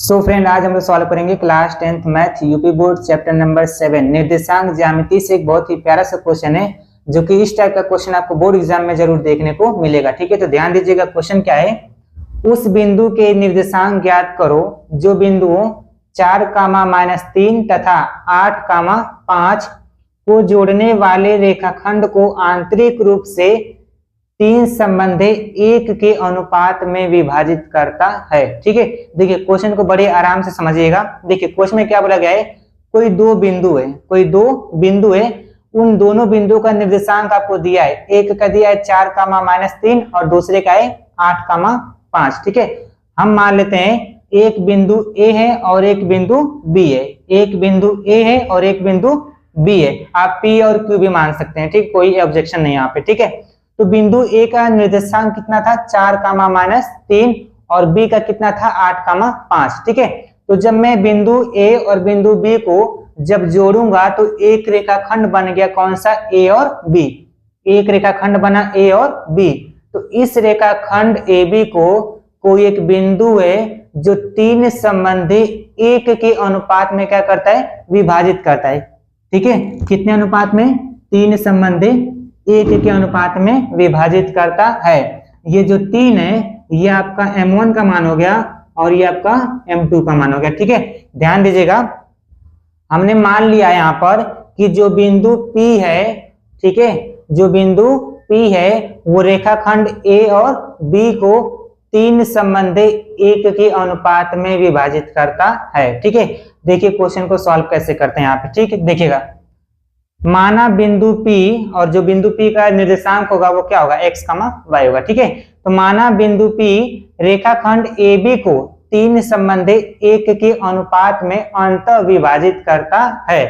So friend, आज हम लोग सॉल्व करेंगे class 10th math UP board chapter number 7 निर्देशांक ज्यामिति से एक बहुत ही प्यारा सा क्वेश्चन है जो कि इस टाइप का क्वेश्चन आपको बोर्ड एग्जाम में जरूर देखने को मिलेगा। ठीक है, तो ध्यान दीजिएगा। क्वेश्चन क्या है, उस बिंदु के निर्देशांक ज्ञात करो जो बिंदुओं 4, -3 तथा 8, 5 को जोड़ने वाले रेखाखंड को आंतरिक रूप से 3 संबंधे 1 के अनुपात में विभाजित करता है। ठीक है, देखिए क्वेश्चन को बड़े आराम से समझिएगा। देखिए क्वेश्चन में क्या बोला गया है, कोई दो बिंदु है, उन दोनों बिंदुओं का निर्देशांक आपको दिया है। एक का दिया है 4, -3 और दूसरे का है 8, 5। ठीक है, हम मान लेते हैं एक बिंदु ए है और एक बिंदु बी है। एक बिंदु ए है और एक बिंदु बी है। आप पी और क्यू भी मान सकते हैं। ठीक, कोई ऑब्जेक्शन नहीं यहाँ पे। ठीक है, तो बिंदु ए का निर्देशांक कितना था 4, और बी का कितना था 8, 5। ठीक है, तो जब मैं बिंदु ए और बिंदु बी को जब जोड़ूंगा तो एक रेखाखंड बन गया। कौन सा? ए और बी। एक रेखाखंड बना ए और बी। तो इस रेखाखंड ए बी को कोई एक बिंदु है जो 3 संबंधी 1 के अनुपात में क्या करता है, विभाजित करता है। ठीक है, कितने अनुपात में? 3 संबंधी 1 के अनुपात में विभाजित करता है। ये जो 3 है ये आपका m1 का मान हो गया और ये आपका m2 का मान हो गया। ठीक है, ध्यान दीजिएगा। हमने मान लिया यहाँ पर कि जो बिंदु P है, ठीक है, जो बिंदु P है वो रेखाखंड A और B को 3 संबंधी 1 के अनुपात में विभाजित करता है। ठीक है, देखिए क्वेश्चन को सॉल्व कैसे करते हैं यहाँ पे। ठीक है, देखिएगा। माना बिंदु P और जो बिंदु P का निर्देशांक होगा वो क्या होगा, x, y होगा। ठीक है, तो माना बिंदु P रेखाखंड AB को 3 संबंधी 1 के अनुपात में अंतः विभाजित करता है।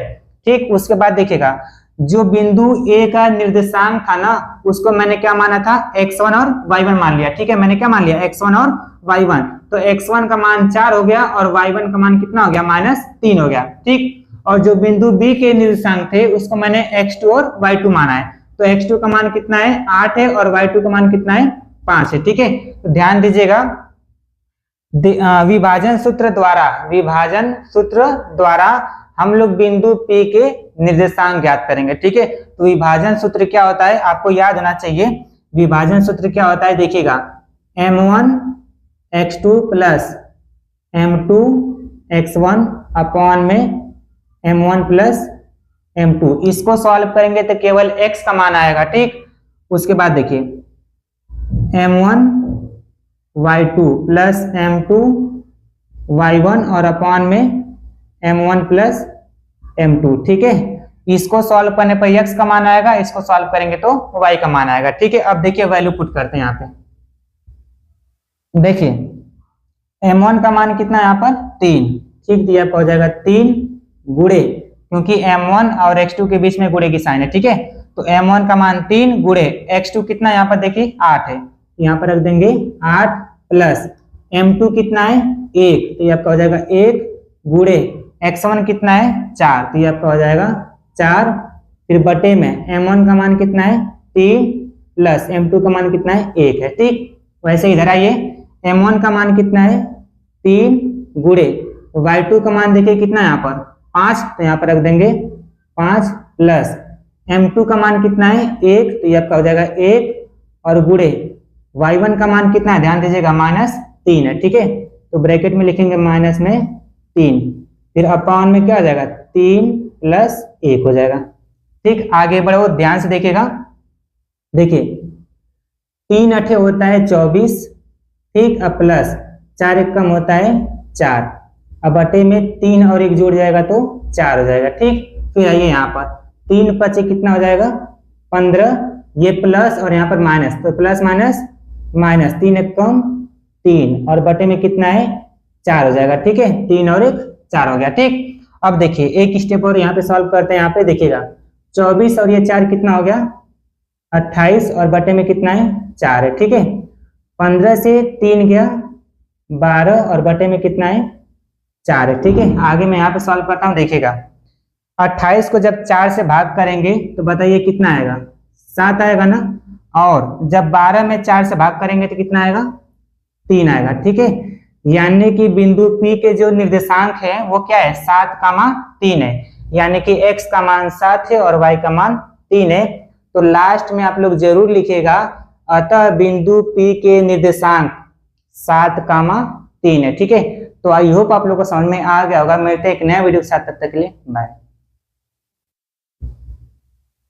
ठीक, उसके बाद देखिएगा जो बिंदु A का निर्देशांक था ना उसको मैंने क्या माना था, x1 और y1 मान लिया। ठीक है, मैंने क्या मान लिया, x1 और y1। तो x1 का मान 4 हो गया और y1 का मान कितना हो गया, -3 हो गया। ठीक, और जो बिंदु B के निर्देशांक थे उसको मैंने x2 और y2 माना है। तो x2 का मान कितना है, 8 है और y2 का मान कितना है, 5 है। ठीक है, तो ध्यान दीजिएगा। विभाजन सूत्र द्वारा हम लोग बिंदु P के निर्देशांक ज्ञात करेंगे। ठीक है, तो विभाजन सूत्र क्या होता है आपको याद होना चाहिए। विभाजन सूत्र क्या होता है, देखिएगा, m1 x2 plus m2 x1 upon में m1 प्लस m2। इसको सॉल्व करेंगे तो केवल x का मान आएगा। ठीक, उसके बाद देखिए m1 y2 plus m2 y1 और अपॉन में m1 प्लस m2। ठीक है, इसको सॉल्व करने पर x का मान आएगा, इसको सॉल्व करेंगे तो y का मान आएगा। ठीक है, अब देखिए वैल्यू पुट करते हैं यहाँ पे। देखिए m1 का मान कितना है यहाँ पर, 3। ठीक, तो आपका हो जाएगा 3 गुणे, क्योंकि m1 और x2 के बीच में गुणे की साइन है। ठीक है, तो m1 का मान 3 गुणे x2 कितना यहाँ पर देखिए 8 है, यहाँ पर रख देंगे 8 प्लस m2 कितना है 1, तो ये आपका हो जाएगा 1 गुणे x1 कितना है 4, तो ये आपका हो जाएगा 4। फिर बटे में m1 का मान कितना है 3 प्लस m2 का मान कितना है 1 है। ठीक, वैसे इधर आइए, m1 का मान कितना है 3 गुणे y2 का मान देखिए कितना है यहाँ पर 5, तो यहाँ पर रख देंगे 5 प्लस m2 का मान कितना है 1, तो ये आपका हो जाएगा 1 और गुणे y1 का मान कितना है, ध्यान दीजिएगा, -3 है। ठीक है, तो ब्रैकेट में लिखेंगे -3, फिर अपॉन में क्या हो जाएगा 3 प्लस 1 हो जाएगा। ठीक, आगे बढ़ो, ध्यान से देखिएगा। देखिए 3 अठे होता है 24। ठीक, अब प्लस 4 एक कम होता है 4, अब बटे में 3 और 1 जोड़ जाएगा तो 4 हो जाएगा। ठीक, फिर आइए यहाँ पर 3 5 कितना हो जाएगा 15, ये प्लस और यहाँ पर माइनस, तो प्लस माइनस 3 एक कम 3 और बटे में कितना है 4 हो जाएगा। ठीक है, 3 और 1 4 हो गया। ठीक, अब देखिए एक स्टेप और यहाँ पे सॉल्व करते हैं। यहाँ पे देखिएगा 24 और ये 4 कितना हो गया 28 और बटे में कितना है 4 है। ठीक है, 15 से 3 गया 12 और बटे में कितना है 4 है। ठीक है, आगे मैं यहाँ पे सॉल्व करता हूँ। देखिएगा 28 को जब 4 से भाग करेंगे तो बताइए कितना आएगा, 7 आएगा ना, और जब 12 में 4 से भाग करेंगे तो कितना आएगा, 3 आएगा। ठीक है, यानी कि बिंदु P के जो निर्देशांक है वो क्या है 7,3 है, यानी कि x का मान 7 है और y का मान 3 है। तो लास्ट में आप लोग जरूर लिखिएगा अतः बिंदु P के निर्देशांक 7,3 है। ठीक है, तो आई होप आप लोग को समझ में आ गया होगा। मिलते हैं एक नया वीडियो के साथ, तब तक के लिए बाय।